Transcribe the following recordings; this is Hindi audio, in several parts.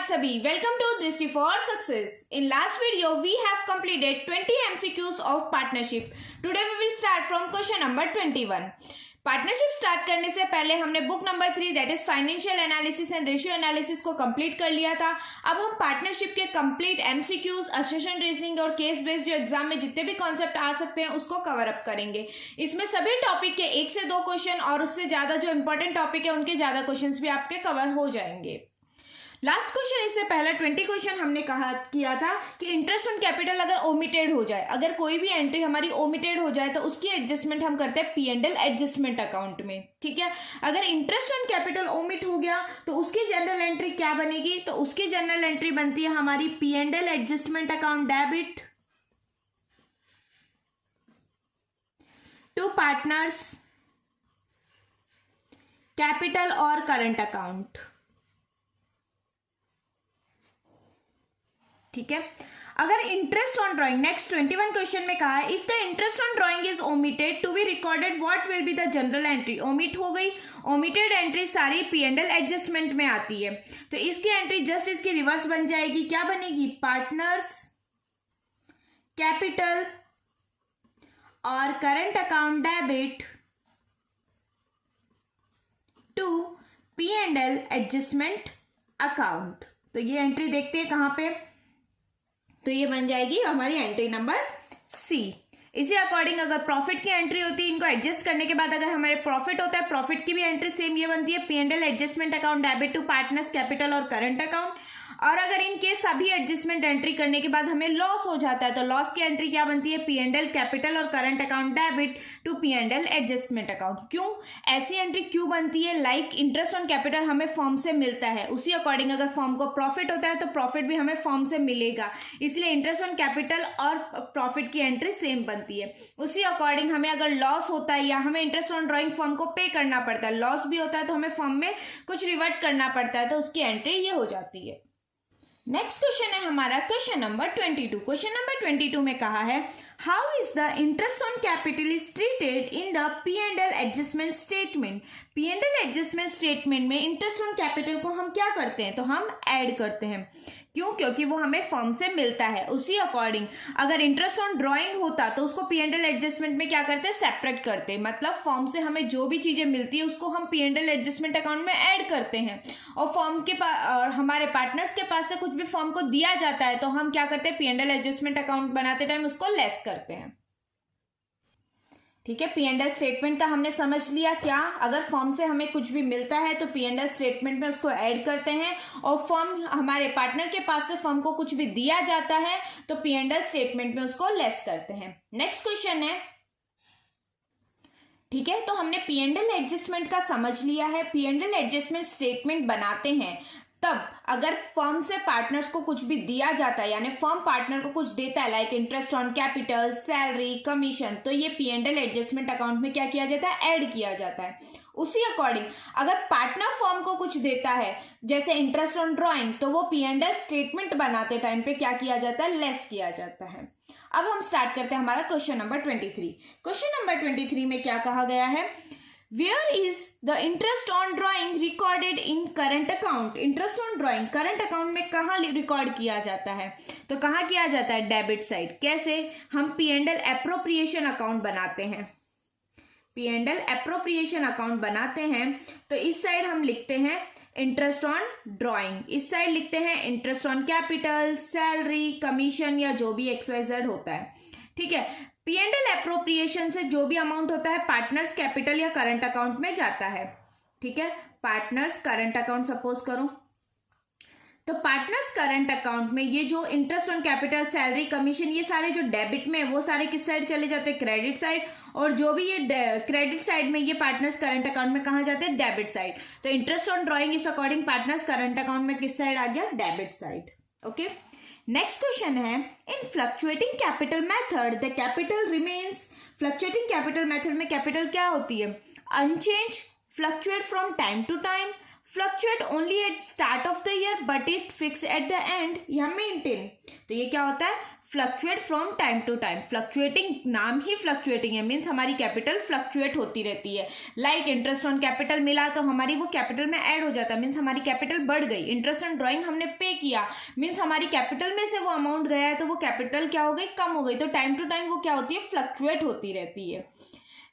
सभी welcome to Drishti for success. In last video we have completed 20 MCQs of partnership. Today we will start from question number 21। Partnership start करने से पहले हमने book number 3 that is financial analysis and ratio analysis को कंप्लीट कर लिया था। अब हम पार्टनरशिप के कंप्लीट MCQs, असर्शन रीजनिंग और केस बेस्ड जो एग्जाम में जितने भी कॉन्सेप्ट आ सकते हैं उसको कवर अप करेंगे। इसमें सभी टॉपिक के 1 से 2 क्वेश्चन और उससे ज्यादा जो इंपॉर्टेंट टॉपिक है उनके ज्यादा क्वेश्चन भी आपके कवर हो जाएंगे। लास्ट क्वेश्चन इससे पहला 20 क्वेश्चन हमने किया था कि इंटरेस्ट ऑन कैपिटल अगर ओमिटेड हो जाए, अगर कोई भी एंट्री हमारी ओमिटेड हो जाए तो उसकी एडजस्टमेंट हम करते हैं P&L एडजस्टमेंट अकाउंट में। ठीक है, अगर इंटरेस्ट ऑन कैपिटल ओमिट हो गया तो उसकी जनरल एंट्री क्या बनेगी? तो उसकी जनरल एंट्री बनती है हमारी P&L adjustment account debit to partners capital और करंट अकाउंट। ठीक है, अगर interest on drawing next 21 question में कहा है if the interest on drawing is omitted to be recorded what will be the general entry. Omit हो गई, ओमिटेड एंट्री सारी P&L एडजस्टमेंट में आती है तो इसकी एंट्री जस्ट इसकी रिवर्स बन जाएगी। क्या बनेगी? पार्टनर्स कैपिटल और current account debit to P&L adjustment account. तो ये एंट्री देखते हैं कहां पे, तो ये बन जाएगी हमारी एंट्री नंबर C। इसी अकॉर्डिंग अगर प्रॉफिट की एंट्री होती है, इनको एडजस्ट करने के बाद अगर हमारे प्रॉफिट होता है, प्रॉफिट की भी एंट्री सेम ये बनती है P&L adjustment account debit to partners capital और करंट अकाउंट। और अगर इनके सभी एडजस्टमेंट एंट्री करने के बाद हमें लॉस हो जाता है तो लॉस की एंट्री क्या बनती है? P&L कैपिटल और current account debit to P&L adjustment account. क्यों ऐसी एंट्री क्यों बनती है? लाइक इंटरेस्ट ऑन कैपिटल हमें फर्म से मिलता है, उसी अकॉर्डिंग अगर फर्म को प्रॉफिट होता है तो प्रॉफिट भी हमें फर्म से मिलेगा, इसलिए इंटरेस्ट ऑन कैपिटल और प्रॉफिट की एंट्री सेम बनती है। उसी अकॉर्डिंग हमें अगर लॉस होता है या हमें इंटरेस्ट ऑन ड्राइंग फर्म को पे करना पड़ता है, लॉस भी होता है तो हमें फर्म में कुछ रिवर्ट करना पड़ता है तो उसकी एंट्री ये हो जाती है। नेक्स्ट क्वेश्चन है हमारा क्वेश्चन नंबर 22। क्वेश्चन नंबर 22 में कहा है how is the interest on capital is treated in the P&L adjustment statement. P&L adjustment statement में इंटरेस्ट ऑन कैपिटल को हम क्या करते हैं? तो हम ऐड करते हैं। क्यों? क्योंकि वो हमें फर्म से मिलता है। उसी अकॉर्डिंग अगर इंटरेस्ट ऑन ड्राइंग होता तो उसको P&L एडजस्टमेंट में क्या करते हैं? सेपरेट करते हैं। मतलब फर्म से हमें जो भी चीजें मिलती है उसको हम P&L एडजस्टमेंट अकाउंट में ऐड करते हैं और फर्म के पास और हमारे पार्टनर्स के पास से कुछ भी फर्म को दिया जाता है तो हम क्या करते हैं? P&L एडजस्टमेंट अकाउंट बनाते टाइम उसको लेस करते हैं। ठीक है, P&L स्टेटमेंट का हमने समझ लिया। क्या अगर फर्म से हमें कुछ भी मिलता है तो P&L स्टेटमेंट में उसको ऐड करते हैं और फर्म हमारे पार्टनर के पास से फर्म को कुछ भी दिया जाता है तो P&L स्टेटमेंट में उसको लेस करते हैं। नेक्स्ट क्वेश्चन है, ठीक है, तो हमने P&L एडजस्टमेंट का समझ लिया है। P&L एडजस्टमेंट स्टेटमेंट बनाते हैं तब अगर फर्म से पार्टनर्स को कुछ भी दिया जाता है यानी फर्म पार्टनर को कुछ देता है like interest on capital, salary, commission, तो ये P&L एडजस्टमेंट अकाउंट में क्या किया जाता है? ऐड किया जाता है। उसी अकॉर्डिंग अगर पार्टनर फर्म को कुछ देता है जैसे इंटरेस्ट ऑन ड्राइंग तो वो P&L स्टेटमेंट बनाते टाइम पे क्या किया जाता है? लेस किया जाता है। अब हम स्टार्ट करते हैं हमारा क्वेश्चन नंबर 23। क्वेश्चन नंबर 23 में क्या कहा गया है? Where is the interest on drawing recorded in current account? Interest on drawing current account में कहाँ रिकॉर्ड किया जाता है? तो कहाँ किया जाता है? Debit side. कैसे? हम P&L एप्रोप्रिएशन अकाउंट बनाते हैं। P&L एप्रोप्रिएशन अकाउंट बनाते हैं तो इस साइड हम लिखते हैं इंटरेस्ट ऑन ड्राइंग, इस साइड लिखते हैं interest on capital, salary, commission या जो भी XYZ होता है। ठीक है, P&L एप्रोप्रिएशन से जो भी अमाउंट होता है पार्टनर्स कैपिटल या करंट अकाउंट में जाता है। ठीक है, पार्टनर्स करंट अकाउंट सपोज करो तो पार्टनर्स करंट अकाउंट में ये जो interest on capital, salary, commission ये सारे जो डेबिट में वो सारे किस साइड चले जाते हैं? Credit side. और जो भी ये क्रेडिट साइड में ये पार्टनर्स करंट अकाउंट में कहाँ जाते हैं? Debit side. तो interest on drawing is according partners current account में किस साइड आ गया? Debit side. Okay, next question है in fluctuating capital method the capital remains. Fluctuating capital method में कैपिटल क्या होती है? Unchanged, fluctuate from time to time, fluctuate only at start of the year but it fix at the end, या मेंटेन। तो ये क्या होता है? Fluctuate from time to time, fluctuating नाम ही फ्लक्चुएटिंग है, मीन्स हमारी कैपिटल फ्लक्चुएट होती रहती है। लाइक इंटरेस्ट ऑन कैपिटल मिला तो हमारी वो कैपिटल में ऐड हो जाता है, मीन्स हमारी कैपिटल बढ़ गई। इंटरेस्ट ऑन ड्राइंग हमने पे किया, मीन्स हमारी कैपिटल में से वो अमाउंट गया है तो वो कैपिटल क्या हो गई, कम हो गई। तो टाइम टू टाइम वो क्या होती है, फ्लक्चुएट होती रहती है।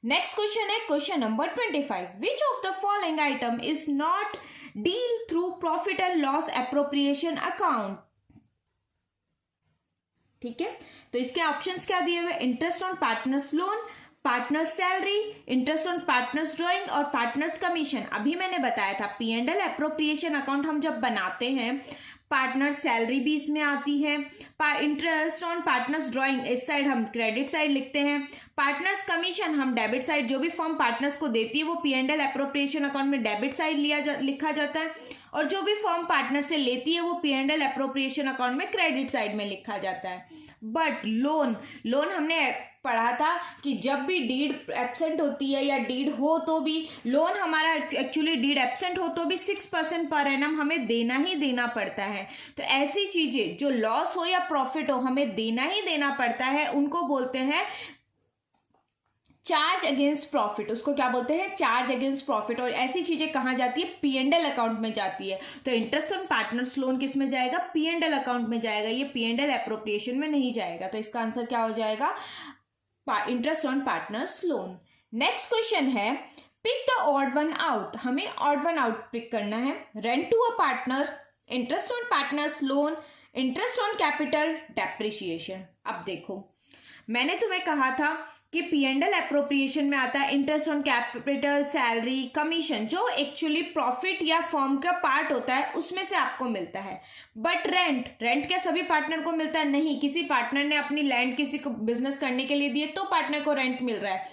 नेक्स्ट क्वेश्चन है question number 25, which of the following item is not deal through profit and loss appropriation account. ठीक है, तो इसके ऑप्शंस क्या दिए हुए, interest on partners loan, partners salary, interest on partners drawing और पार्टनर्स कमीशन। अभी मैंने बताया था P&L एप्रोप्रिएशन अकाउंट हम जब बनाते हैं, पार्टनर सैलरी भी इसमें आती है, इंटरेस्ट ऑन पार्टनर्स ड्राइंग इस साइड हम क्रेडिट साइड लिखते हैं, पार्टनर्स कमीशन हम डेबिट साइड, जो भी फर्म पार्टनर्स को देती है वो P&L एप्रोप्रिएशन अकाउंट में डेबिट साइड लिखा जाता है, और जो भी फर्म पार्टनर से लेती है वो P&L एप्रोप्रिएशन अकाउंट में क्रेडिट साइड में लिखा जाता है। बट लोन हमने पढ़ा था कि जब भी डीड एब्सेंट होती है या डीड हो तो भी लोन हमारा एक्चुअली डीड एब्सेंट हो तो भी 6% पर एनम हमें देना ही देना पड़ता है। तो ऐसी चीजें जो लॉस हो या प्रॉफिट हो हमें देना ही देना पड़ता है, उनको बोलते हैं चार्ज अगेंस्ट प्रॉफिट। उसको क्या बोलते हैं, चार्ज अगेंस्ट प्रॉफिट। और ऐसी चीजें कहाँ जाती है, P&L अकाउंट में जाती है। तो इंटरेस्ट ऑन पार्टनर्स लोन किस में जाएगा, P&L अकाउंट में जाएगा, ये P&L एप्रोप्रिएशन में नहीं जाएगा। तो इसका आंसर क्या हो जाएगा, interest on partners loan. Next question है pick the odd one out, हमें ऑड वन आउट पिक करना है। Rent to a partner, interest on partners loan, interest on capital, depreciation. अब देखो मैंने तुम्हें कहा था कि P&L एप्रोप्रिएशन में आता है interest on capital, salary, commission, जो एक्चुअली प्रॉफिट या फर्म का पार्ट होता है उसमें से आपको मिलता है। बट रेंट क्या सभी पार्टनर को मिलता है, नहीं। किसी पार्टनर ने अपनी लैंड किसी को बिजनेस करने के लिए दिए तो पार्टनर को रेंट मिल रहा है,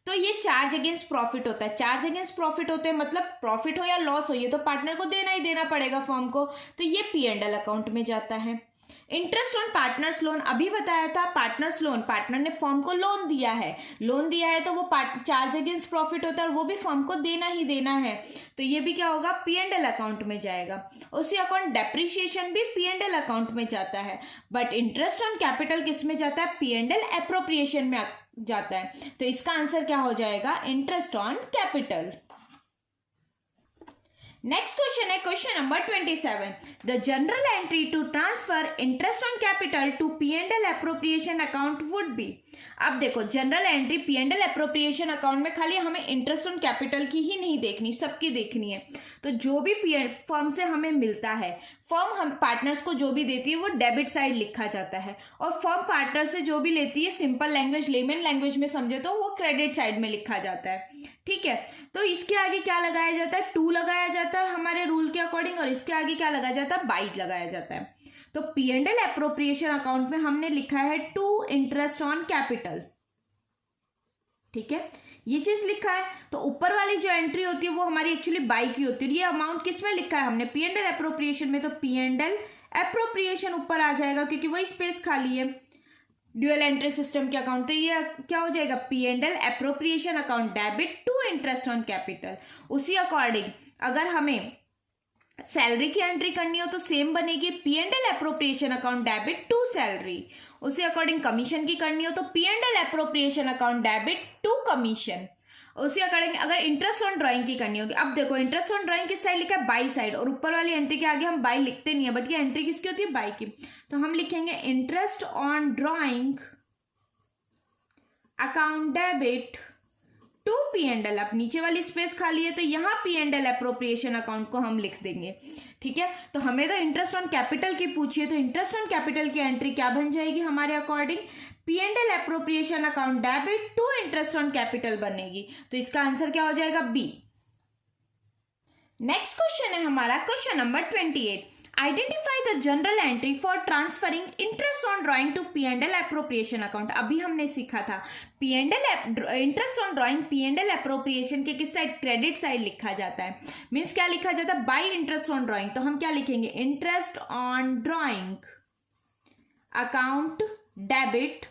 तो ये चार्ज अगेंस्ट प्रॉफिट होता है। चार्ज अगेंस्ट प्रॉफिट होते हैं मतलब प्रॉफिट हो या लॉस हो ये तो पार्टनर को देना ही देना पड़ेगा फर्म को, तो ये P&L अकाउंट में जाता है। इंटरेस्ट ऑन पार्टनर्स लोन, अभी बताया था पार्टनर्स लोन, पार्टनर ने फर्म को लोन दिया है तो वो चार्ज अगेंस्ट प्रॉफिट होता है और वो भी फर्म को देना ही देना है, तो ये भी क्या होगा, P&L अकाउंट में जाएगा। उसी अकाउंट डेप्रिसिएशन भी P&L अकाउंट में जाता है। बट इंटरेस्ट ऑन कैपिटल किस में जाता है, P&L एप्रोप्रिएशन में जाता है। तो इसका आंसर क्या हो जाएगा, interest on capital. Next question है question number 27, the general entry to transfer interest on capital to P&L appropriation account would be. अब देखो general entry P&L appropriation account में खाली हमें इंटरेस्ट ऑन कैपिटल की ही नहीं देखनी, सबकी देखनी है। तो जो भी फर्म से हमें मिलता है, फर्म हम पार्टनर्स को जो भी देती है वो डेबिट साइड लिखा जाता है, और फर्म पार्टनर से जो भी लेती है सिंपल लैंग्वेज लेमन लैंग्वेज में समझे तो वो क्रेडिट साइड में लिखा जाता है। ठीक है, तो इसके आगे क्या लगाया जाता है, टू लगाया जाता है हमारे रूल के अकॉर्डिंग, और इसके आगे क्या लगाया जाता है, बाई लगाया जाता है। तो P&L एप्रोप्रिएशन अकाउंट में हमने लिखा है टू इंटरेस्ट ऑन कैपिटल। ठीक है, ये चीज लिखा है। तो ऊपर वाली जो एंट्री होती है वो हमारी एक्चुअली बाई की होती है। ये अमाउंट किस में लिखा है हमने, P&L एप्रोप्रिएशन में, तो P&L एप्रोप्रिएशन ऊपर आ जाएगा क्योंकि वही स्पेस खाली है ड्यूअल एंट्री सिस्टम के अकाउंट। तो ये क्या हो जाएगा, P&L appropriation account debit to interest on capital. उसी अकॉर्डिंग अगर हमें सैलरी की एंट्री करनी हो तो सेम बनेगी, P&L appropriation account debit to salary. उसी अकॉर्डिंग कमीशन की करनी हो तो P&L appropriation account debit to commission. उसी अकॉर्डिंग अगर इंटरेस्ट ऑन ड्राइंग की करनी होगी, अब देखो इंटरेस्ट ऑन ड्राइंग किस साइड लिखा है, बाई साइड, और ऊपर वाली एंट्री के आगे हम बाई लिखते नहीं है, बट ये एंट्री किसकी होती है, बाई की। तो हम लिखेंगे interest on drawing account debit to P&L। अब नीचे वाली स्पेस खाली है तो यहाँ P&L एप्रोप्रिएशन अकाउंट को हम लिख देंगे। ठीक है, तो हमें तो इंटरेस्ट ऑन कैपिटल की पूछिए, तो इंटरेस्ट ऑन कैपिटल की एंट्री क्या बन जाएगी हमारे according, P&L appropriation account debit to interest on capital बनेगी। तो इसका आंसर क्या हो जाएगा, बी। नेक्स्ट क्वेश्चन है हमारा question number 28, identify the general entry for transferring interest on drawing to P&L appropriation account. अभी हमने सीखा था interest on drawing P&L appropriation के किस साइड, क्रेडिट साइड लिखा जाता है। मीन्स क्या लिखा जाता है, बाई इंटरेस्ट ऑन ड्राइंग। तो हम क्या लिखेंगे, interest on drawing account debit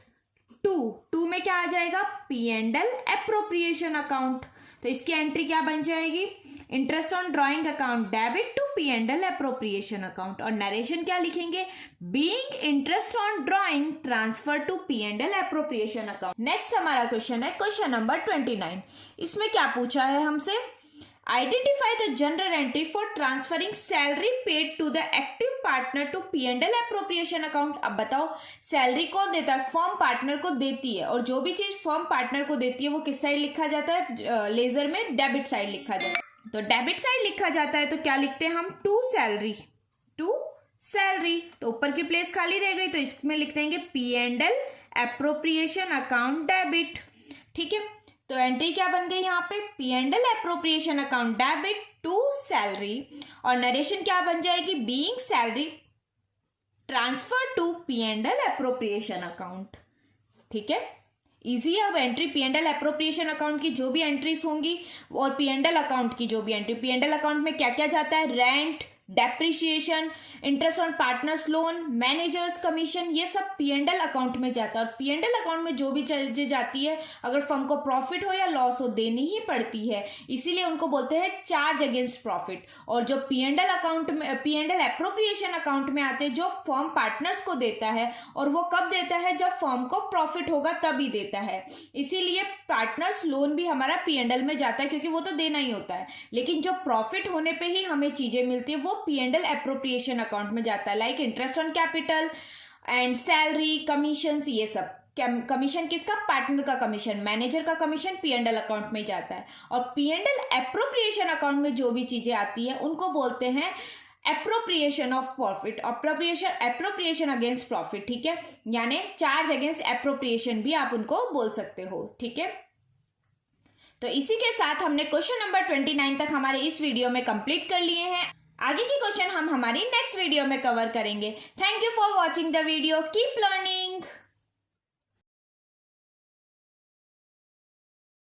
to में क्या आ जाएगा, P&L एप्रोप्रिएशन अकाउंट। तो इसकी एंट्री क्या बन जाएगी, interest on drawing account debit to P&L appropriation account, और नरेशन क्या लिखेंगे, being interest on drawing transfer to P&L appropriation account. Next हमारा क्वेश्चन है क्वेश्चन नंबर 29। इसमें क्या पूछा है हमसे, identify the general entry for transferring salary paid to the active partner to P&L appropriation account. अब बताओ सैलरी कौन देता है, फर्म पार्टनर को देती है, और जो भी चीज फर्म पार्टनर को देती है वो किस साइड लिखा जाता है, लेजर में डेबिट साइड लिखा जाता है। तो डेबिट साइड लिखा जाता है तो क्या लिखते हैं हम, टू सैलरी, तो ऊपर की प्लेस खाली रह गई तो इसमें लिख देंगे P&L अप्रोप्रिएशन अकाउंट डेबिट। ठीक है, तो एंट्री क्या बन गई यहाँ पे, P&L appropriation account debit to salary, और नरेशन क्या बन जाएगी, being salary transfer to P&L appropriation account. ठीक है, इजी है। अब एंट्री P&L अप्रोप्रिएशन अकाउंट की जो भी एंट्रीज होंगी और P&L अकाउंट की जो भी एंट्री, P&L अकाउंट में क्या क्या जाता है, rent, depreciation, interest on partners loan, managers commission, ये सब P&L अकाउंट में जाता है। और P&L अकाउंट में जो भी चीजें जाती है अगर फर्म को प्रॉफिट हो या लॉस हो देनी ही पड़ती है, इसीलिए उनको बोलते हैं चार्ज अगेंस्ट प्रॉफिट। और जो P&L अकाउंट में, P&L अप्रोप्रिएशन अकाउंट में आते हैं जो फर्म पार्टनर्स को देता है, और वो कब देता है, जब फर्म को प्रॉफिट होगा तभी देता है। इसीलिए पार्टनर्स लोन भी हमारा P&L में जाता है क्योंकि वो तो देना ही होता है, लेकिन जो प्रॉफिट होने पे ही हमें चीजें मिलती है वो P&L अप्रोप्रिएशन अकाउंट में जाता है, like interest on capital and salary, commission, ये सब। कमीशन किसका, पार्टनर का कमीशन, मैनेजर का कमीशन P&L अकाउंट में जाता है। और P&L अप्रोप्रिएशन अकाउंट में जो भी चीजें आती है उनको बोलते हैं appropriation of profit, appropriation against profit. ठीक है, यानी चार्ज अगेंस्ट अप्रोप्रिएशन भी आप उनको बोल सकते हो। ठीक है, तो इसी के साथ हमने क्वेश्चन नंबर 29 तक हमारे इस वीडियो में कंप्लीट कर लिए हैं। आगे की क्वेश्चन हम हमारी नेक्स्ट वीडियो में कवर करेंगे। Thank you for watching the video, keep learning.